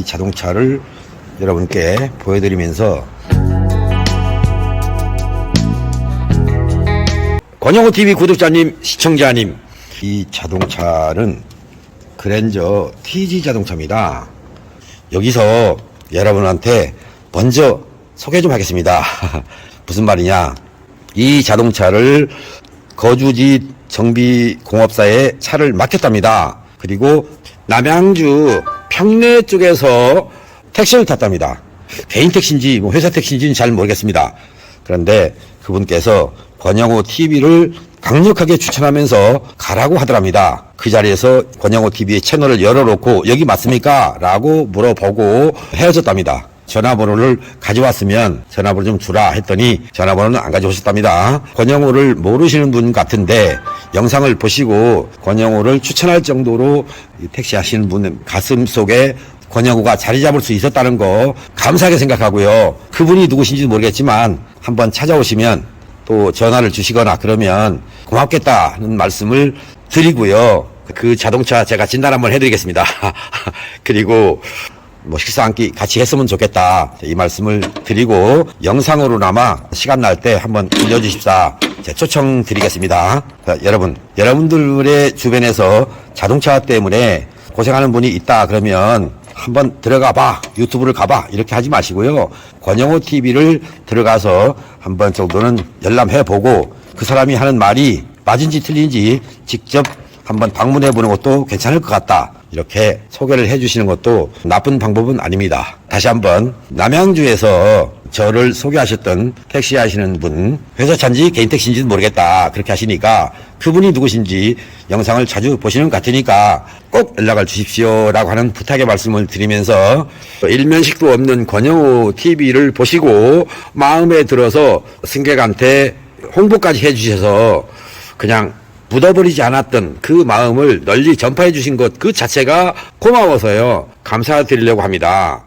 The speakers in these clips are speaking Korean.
자동차를 여러분께 보여드리면서 권영호TV 구독자님, 시청자님, 이 자동차는 그랜저 TG 자동차입니다. 여기서 여러분한테 먼저 소개 좀 하겠습니다. 무슨 말이냐, 이 자동차를 거주지 정비공업사에 차를 맡겼답니다. 그리고 남양주 평내 쪽에서 택시를 탔답니다. 개인 택시인지 회사 택시인지는 잘 모르겠습니다. 그런데 그분께서 권영호TV를 강력하게 추천하면서 가라고 하더랍니다. 그 자리에서 권영호TV의 채널을 열어놓고 여기 맞습니까? 라고 물어보고 헤어졌답니다. 전화번호를 가져왔으면 전화번호 좀 주라 했더니 전화번호는 안 가져오셨답니다. 권영호를 모르시는 분 같은데 영상을 보시고 권영호를 추천할 정도로 택시 하시는 분 가슴 속에 권영호가 자리 잡을 수 있었다는 거 감사하게 생각하고요. 그분이 누구신지도 모르겠지만 한번 찾아오시면 또 전화를 주시거나 그러면 고맙겠다는 말씀을 드리고요. 그 자동차 제가 진단 한번 해드리겠습니다. 그리고 식사 한 끼 같이 했으면 좋겠다, 이 말씀을 드리고 영상으로나마 시간 날 때 한번 들려주십사 초청 드리겠습니다. 여러분들의 주변에서 자동차 때문에 고생하는 분이 있다 그러면 한번 들어가 봐, 유튜브를 가봐, 이렇게 하지 마시고요. 권영호TV를 들어가서 한번 정도는 열람해보고 그 사람이 하는 말이 맞은지 틀린지 직접 한번 방문해 보는 것도 괜찮을 것 같다, 이렇게 소개를 해주시는 것도 나쁜 방법은 아닙니다. 다시 한번 남양주에서 저를 소개하셨던 택시 하시는 분, 회사 차인지 개인 택시인지는 모르겠다 그렇게 하시니까 그분이 누구신지 영상을 자주 보시는 것 같으니까 꼭 연락을 주십시오 라고 하는 부탁의 말씀을 드리면서, 일면식도 없는 권영호TV를 보시고 마음에 들어서 승객한테 홍보까지 해주셔서 그냥 묻어버리지 않았던 그 마음을 널리 전파해 주신 것 그 자체가 고마워서요, 감사드리려고 합니다.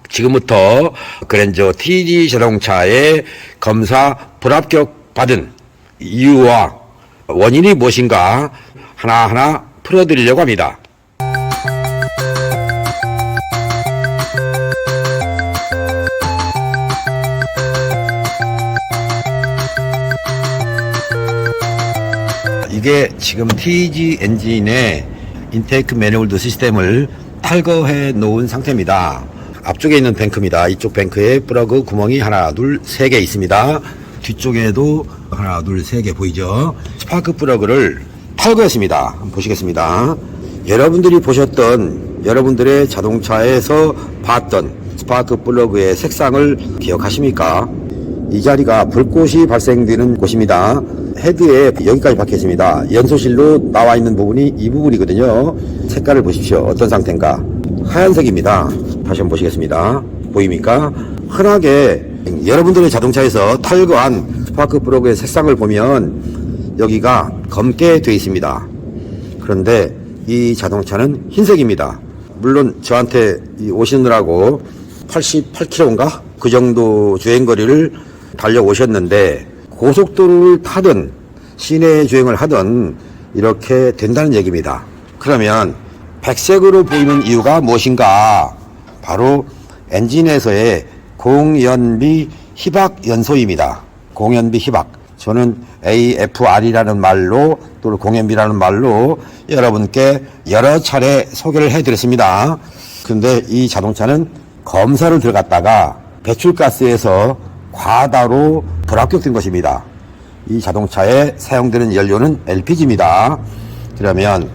지금부터 그랜저 TG 자동차의 검사 불합격 받은 이유와 원인이 무엇인가 하나하나 풀어드리려고 합니다. 이게 지금 TG 엔진의 인테이크 매니폴드 시스템을 탈거해 놓은 상태입니다. 앞쪽에 있는 뱅크입니다. 이쪽 뱅크에 플러그 구멍이 하나, 둘, 세 개 있습니다. 뒤쪽에도 하나, 둘, 세 개 보이죠? 스파크 플러그를 탈거했습니다. 한번 보시겠습니다. 여러분들이 보셨던, 여러분들의 자동차에서 봤던 스파크 플러그의 색상을 기억하십니까? 이 자리가 불꽃이 발생되는 곳입니다. 헤드에 여기까지 박혀 있습니다. 연소실로 나와 있는 부분이 이 부분이거든요. 색깔을 보십시오. 어떤 상태인가? 하얀색입니다. 다시 한번 보시겠습니다. 보입니까? 흔하게 여러분들의 자동차에서 탈거한 스파크 플러그의 색상을 보면 여기가 검게 되어 있습니다. 그런데 이 자동차는 흰색입니다. 물론 저한테 오시느라고 88km인가? 그 정도 주행거리를 달려오셨는데 고속도로를 타든 시내 주행을 하든 이렇게 된다는 얘기입니다. 그러면 백색으로 보이는 이유가 무엇인가? 바로 엔진에서의 공연비 희박 연소입니다. 공연비 희박. 저는 AFR이라는 말로 또 공연비라는 말로 여러분께 여러 차례 소개를 해드렸습니다. 근데 이 자동차는 검사를 들어갔다가 배출가스에서 과다로 불합격된 것입니다. 이 자동차에 사용되는 연료는 LPG입니다. 그러면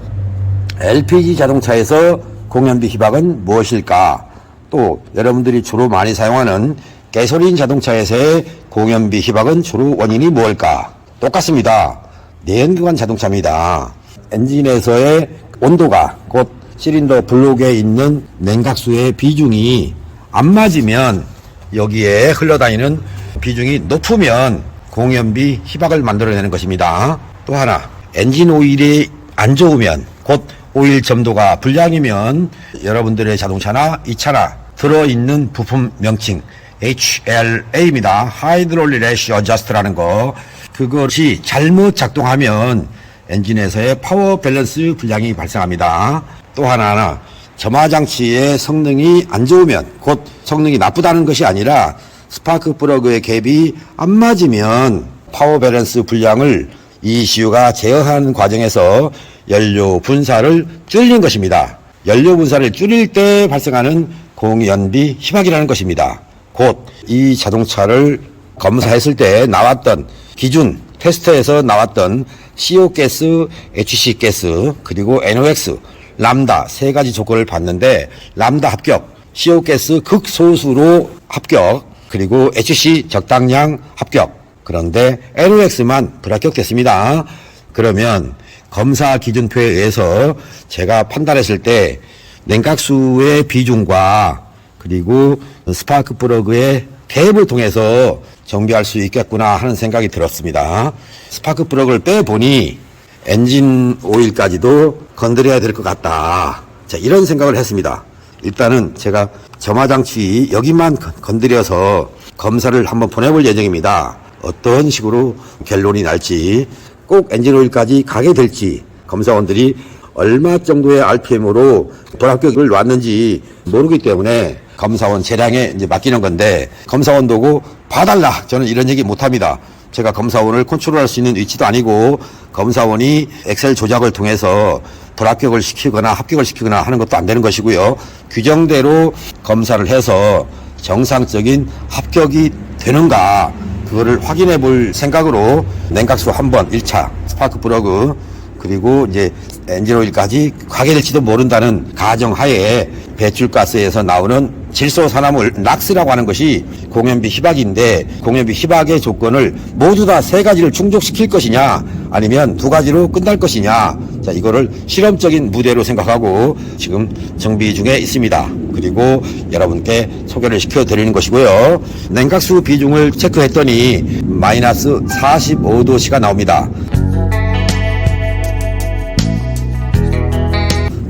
LPG 자동차에서 공연비 희박은 무엇일까? 또 여러분들이 주로 많이 사용하는 가솔린 자동차에서의 공연비 희박은 주로 원인이 무엇일까? 똑같습니다. 내연기관 자동차입니다. 엔진에서의 온도가 곧 실린더 블록에 있는 냉각수의 비중이 안 맞으면, 여기에 흘러다니는 비중이 높으면 공연비 희박을 만들어내는 것입니다. 또 하나, 엔진 오일이 안 좋으면, 곧 오일 점도가 불량이면 여러분들의 자동차나 이 차나 들어있는 부품 명칭 HLA입니다. 하이드롤릭 래쉬 어저스트라는 거, 그것이 잘못 작동하면 엔진에서의 파워 밸런스 불량이 발생합니다. 또 하나, 점화장치의 성능이 안 좋으면, 곧 성능이 나쁘다는 것이 아니라 스파크 플러그의 갭이 안 맞으면 파워 밸런스 불량을 ECU가 제어하는 과정에서 연료 분사를 줄이는 것입니다. 연료 분사를 줄일 때 발생하는 공연비 희박이라는 것입니다. 곧 이 자동차를 검사했을 때 나왔던 기준 테스트에서 나왔던 CO 가스, HC 가스, 그리고 NOx, 람다 세 가지 조건을 봤는데 람다 합격, CO 가스 극소수로 합격, 그리고 HC 적당량 합격. 그런데 NOx만 불합격됐습니다. 그러면 검사 기준표에 의해서 제가 판단했을 때 냉각수의 비중과 그리고 스파크 플러그의 갭을 통해서 정비할 수 있겠구나 하는 생각이 들었습니다. 스파크 플러그를 빼보니 엔진 오일까지도 건드려야 될 것 같다. 자, 이런 생각을 했습니다. 일단은 제가 점화장치 여기만 건드려서 검사를 한번 보내볼 예정입니다. 어떤 식으로 결론이 날지, 꼭 엔진 오일까지 가게 될지, 검사원들이 얼마 정도의 RPM으로 불합격을 놨는지 모르기 때문에 검사원 재량에 이제 맡기는 건데, 검사원 도고 봐달라, 저는 이런 얘기 못합니다. 제가 검사원을 컨트롤할 수 있는 위치도 아니고 검사원이 엑셀 조작을 통해서 불합격을 시키거나 합격을 시키거나 하는 것도 안 되는 것이고요. 규정대로 검사를 해서 정상적인 합격이 되는가, 그거를 확인해 볼 생각으로 냉각수 한번 1차 스파크 플러그 그리고 이제 엔진오일까지 가게 될지도 모른다는 가정하에 배출가스에서 나오는 질소산화물 락스라고 하는 것이 공연비 희박인데, 공연비 희박의 조건을 모두 다 세 가지를 충족시킬 것이냐 아니면 두 가지로 끝날 것이냐, 자, 이거를 실험적인 무대로 생각하고 지금 정비 중에 있습니다. 그리고 여러분께 소개를 시켜드리는 것이고요. 냉각수 비중을 체크했더니 마이너스 45도씨가 나옵니다.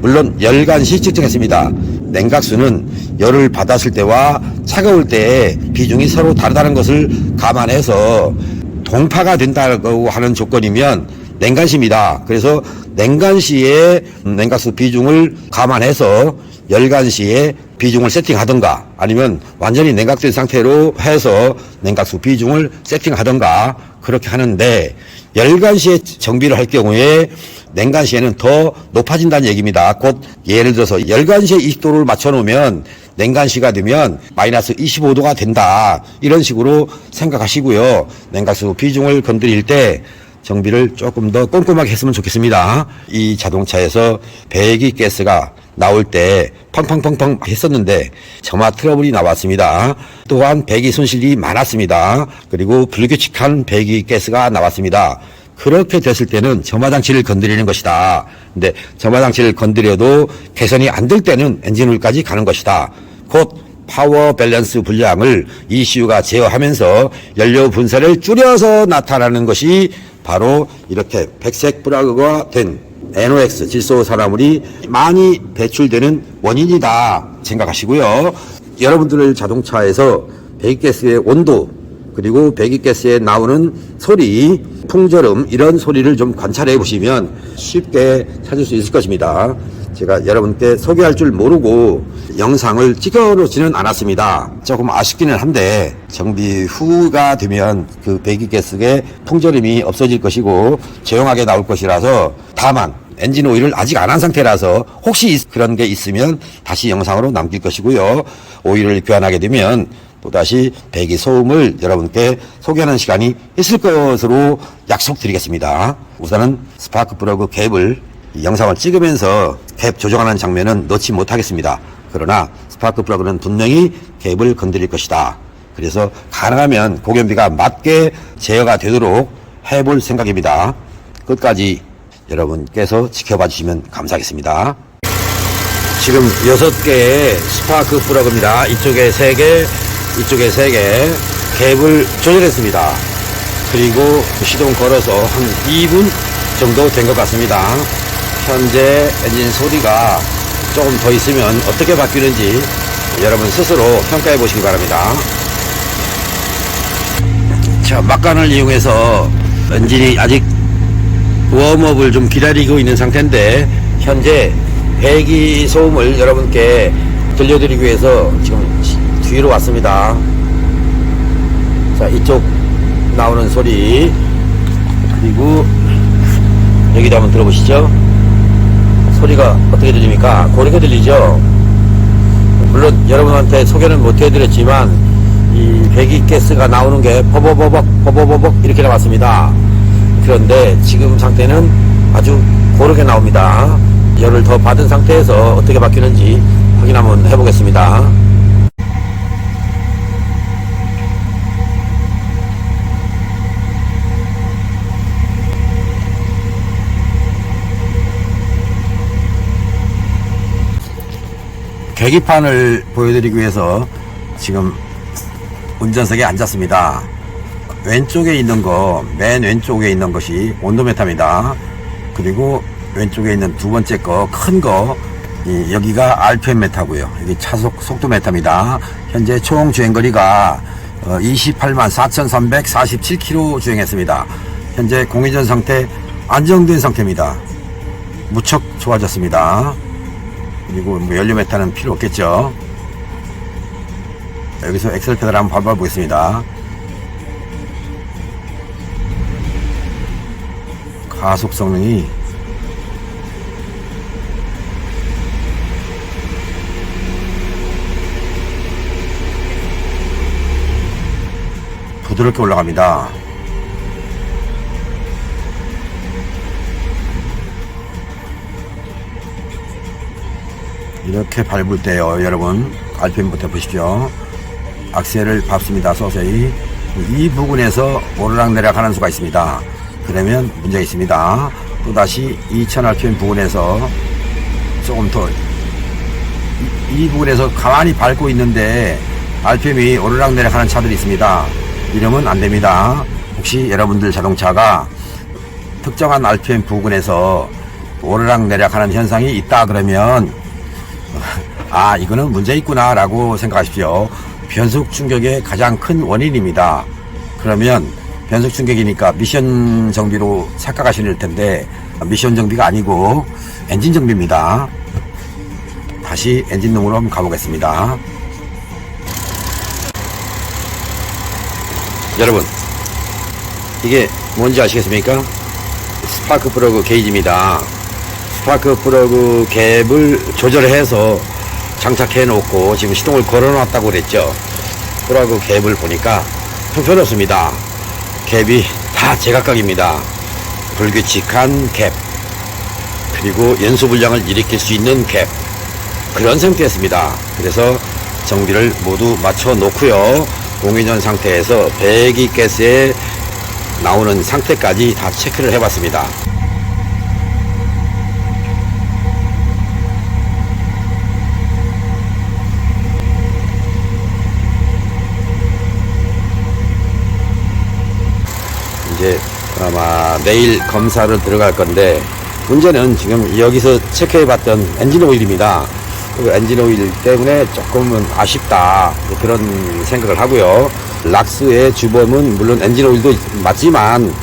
물론 열간시 측정했습니다. 냉각수는 열을 받았을 때와 차가울 때의 비중이 서로 다르다는 것을 감안해서 동파가 된다고 하는 조건이면 냉간시입니다. 그래서 냉간시의 냉각수 비중을 감안해서 열간시의 비중을 세팅하던가 아니면 완전히 냉각된 상태로 해서 냉각수 비중을 세팅하던가 그렇게 하는데, 열간시에 정비를 할 경우에 냉간시에는 더 높아진다는 얘기입니다. 곧 예를 들어서 열간시에 20도를 맞춰놓으면 냉간시가 되면 마이너스 25도가 된다, 이런 식으로 생각하시고요. 냉각수 비중을 건드릴 때 정비를 조금 더 꼼꼼하게 했으면 좋겠습니다. 이 자동차에서 배기가스가 나올 때 펑펑펑펑 했었는데 점화 트러블이 나왔습니다. 또한 배기 손실이 많았습니다. 그리고 불규칙한 배기가스가 나왔습니다. 그렇게 됐을 때는 점화장치를 건드리는 것이다. 근데 점화장치를 건드려도 개선이 안 될 때는 엔진오일까지 가는 것이다. 곧 파워 밸런스 불량을 ECU가 제어하면서 연료 분사를 줄여서 나타나는 것이 바로 이렇게 백색 플러그가 된 NOx 질소산화물이 많이 배출되는 원인이다 생각하시고요. 여러분들 자동차에서 배기가스의 온도 그리고 배기가스에 나오는 소리, 풍절음, 이런 소리를 좀 관찰해 보시면 쉽게 찾을 수 있을 것입니다. 제가 여러분께 소개할 줄 모르고 영상을 찍어놓지는 않았습니다. 조금 아쉽기는 한데 정비 후가 되면 그 배기가스의 풍절음이 없어질 것이고 조용하게 나올 것이라서, 다만 엔진 오일을 아직 안 한 상태라서 혹시 그런 게 있으면 다시 영상으로 남길 것이고요. 오일을 교환하게 되면 또다시 배기 소음을 여러분께 소개하는 시간이 있을 것으로 약속드리겠습니다. 우선은 스파크 플러그 갭을 영상을 찍으면서 갭 조정하는 장면은 넣지 못하겠습니다. 그러나 스파크 플러그는 분명히 갭을 건드릴 것이다. 그래서 가능하면 고연비가 맞게 제어가 되도록 해볼 생각입니다. 끝까지 여러분께서 지켜봐 주시면 감사하겠습니다. 지금 6개의 스파크 플러그입니다. 이쪽에 3개, 이쪽에 3개 갭을 조절했습니다. 그리고 시동 걸어서 한 2분 정도 된 것 같습니다. 현재 엔진 소리가 조금 더 있으면 어떻게 바뀌는지 여러분 스스로 평가해 보시기 바랍니다. 자, 막간을 이용해서 엔진이 아직 웜업을 좀 기다리고 있는 상태인데 현재 배기 소음을 여러분께 들려드리기 위해서 지금 뒤로 왔습니다. 자, 이쪽 나오는 소리, 그리고 여기도 한번 들어보시죠. 소리가 어떻게 들립니까? 고르게 들리죠? 물론 여러분한테 소개는 못 해드렸지만 이 배기가스가 나오는 게 버버버벅 이렇게 나왔습니다. 그런데 지금 상태는 아주 고르게 나옵니다. 열을 더 받은 상태에서 어떻게 바뀌는지 확인 한번 해보겠습니다. 계기판을 보여드리기 위해서 지금 운전석에 앉았습니다. 왼쪽에 있는 거, 맨 왼쪽에 있는 것이 온도메타입니다. 그리고 왼쪽에 있는 두 번째 거, 큰 거, 여기가 RPM 메타고요. 여기 차속 속도 메타입니다. 현재 총 주행거리가 28만 4,347km 주행했습니다. 현재 공회전 상태 안정된 상태입니다. 무척 좋아졌습니다. 그리고 뭐 연료 메타는 필요 없겠죠. 여기서 엑셀 페달 한번 밟아 보겠습니다. 가속 성능이 부드럽게 올라갑니다. 이렇게 밟을 때요, 여러분 RPM부터 보십시오. 악셀을 밟습니다. 서서히 이 부분에서 오르락내리락 하는 수가 있습니다. 그러면 문제가 있습니다. 또다시 2000rpm 부분에서 조금 더 이 부분에서 가만히 밟고 있는데 RPM이 오르락내리락 하는 차들이 있습니다. 이러면 안됩니다. 혹시 여러분들 자동차가 특정한 RPM 부분에서 오르락내리락 하는 현상이 있다 그러면 아, 이거는 문제 있구나 라고 생각하십시오. 변속 충격의 가장 큰 원인입니다. 그러면 변속 충격이니까 미션 정비로 착각하실 텐데 미션 정비가 아니고 엔진 정비입니다. 다시 엔진룸으로 한번 가보겠습니다. 여러분, 이게 뭔지 아시겠습니까? 스파크 플러그 게이지입니다. 스파크 플러그 갭을 조절해서 장착해 놓고 지금 시동을 걸어 놨다고 그랬죠. 플러그 갭을 보니까 형편없습니다. 갭이 다 제각각입니다. 불규칙한 갭, 그리고 연소불량을 일으킬 수 있는 갭, 그런 상태였습니다. 그래서 정비를 모두 마쳐 놓고요, 공회전 상태에서 배기가스에 나오는 상태까지 다 체크를 해 봤습니다. 이제 아마 내일 검사를 들어갈 건데, 문제는 지금 여기서 체크해 봤던 엔진 오일입니다. 그 엔진 오일 때문에 조금은 아쉽다, 그런 생각을 하고요. 락스의 주범은 물론 엔진 오일도 맞지만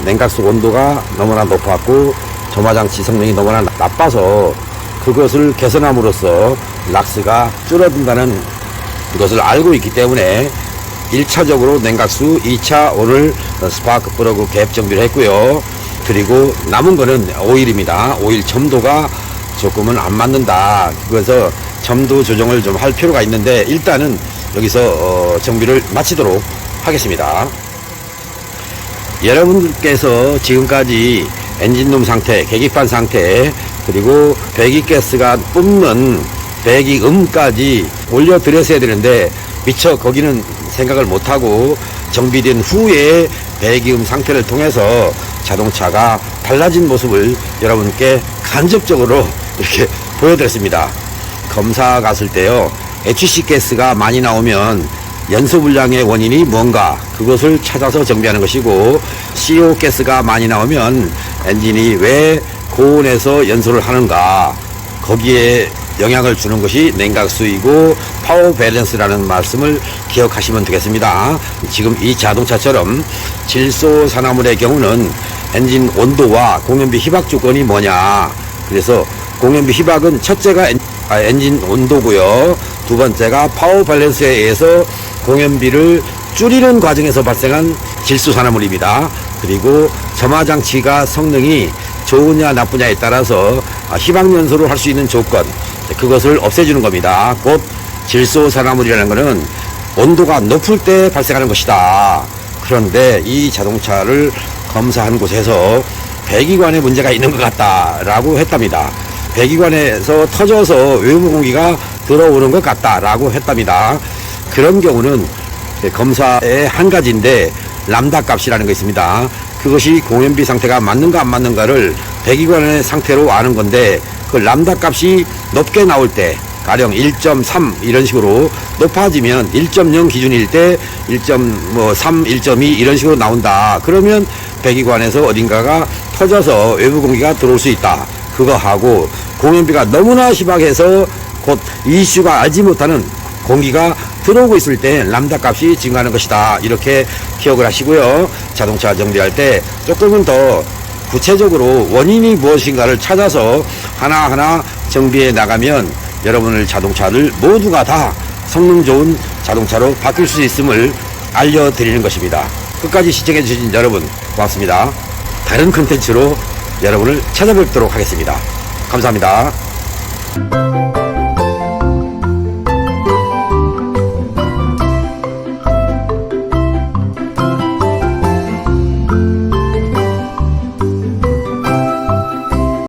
냉각수 온도가 너무나 높았고 점화장치 성능이 너무나 나빠서 그것을 개선함으로써 락스가 줄어든다는 것을 알고 있기 때문에 1차적으로 냉각수, 2차 오늘 스파크 플러그 갭 정비를 했고요. 그리고 남은 거는 오일입니다. 오일 점도가 조금은 안 맞는다. 그래서 점도 조정을 좀 할 필요가 있는데 일단은 여기서 정비를 마치도록 하겠습니다. 여러분들께서 지금까지 엔진룸 상태, 계기판 상태, 그리고 배기가스가 뿜는 배기음까지 올려드렸어야 되는데 미처 거기는 생각을 못하고 정비된 후에 배기음 상태를 통해서 자동차가 달라진 모습을 여러분께 간접적으로 이렇게 보여드렸습니다. 검사 갔을 때요, HC 가스가 많이 나오면 연소불량의 원인이 뭔가, 그것을 찾아서 정비하는 것이고, CO 가스가 많이 나오면 엔진이 왜 고온에서 연소를 하는가, 거기에 영향을 주는 것이 냉각수이고 파워 밸런스라는 말씀을 기억하시면 되겠습니다. 지금 이 자동차처럼 질소 산화물의 경우는 엔진 온도와 공연비 희박 조건이 뭐냐. 그래서 공연비 희박은 첫째가 엔진 온도고요. 두 번째가 파워 밸런스에 의해서 공연비를 줄이는 과정에서 발생한 질소 산화물입니다. 그리고 점화장치가 성능이 좋으냐 나쁘냐에 따라서 희박 연소를 할 수 있는 조건, 그것을 없애주는 겁니다. 곧 질소 산화물이라는 것은 온도가 높을 때 발생하는 것이다. 그런데 이 자동차를 검사한 곳에서 배기관에 문제가 있는 것 같다라고 했답니다. 배기관에서 터져서 외부 공기가 들어오는 것 같다라고 했답니다. 그런 경우는 검사의 한 가지인데 람다 값이라는 게 있습니다. 그것이 공연비 상태가 맞는가 안 맞는가를 배기관의 상태로 아는 건데, 그 람다 값이 높게 나올 때 가령 1.3 이런 식으로 높아지면 1.0 기준일 때 1.3, 1.2 이런 식으로 나온다. 그러면 배기관에서 어딘가가 터져서 외부 공기가 들어올 수 있다. 그거하고 공연비가 너무나 희박해서 곧 이슈가 알지 못하는 공기가 들어오고 있을 때 람다 값이 증가하는 것이다. 이렇게 기억을 하시고요. 자동차 정비할 때 조금은 더 구체적으로 원인이 무엇인가를 찾아서 하나하나 정비해 나가면 여러분의 자동차를 모두가 다 성능 좋은 자동차로 바뀔 수 있음을 알려드리는 것입니다. 끝까지 시청해 주신 여러분 고맙습니다. 다른 컨텐츠로 여러분을 찾아뵙도록 하겠습니다. 감사합니다.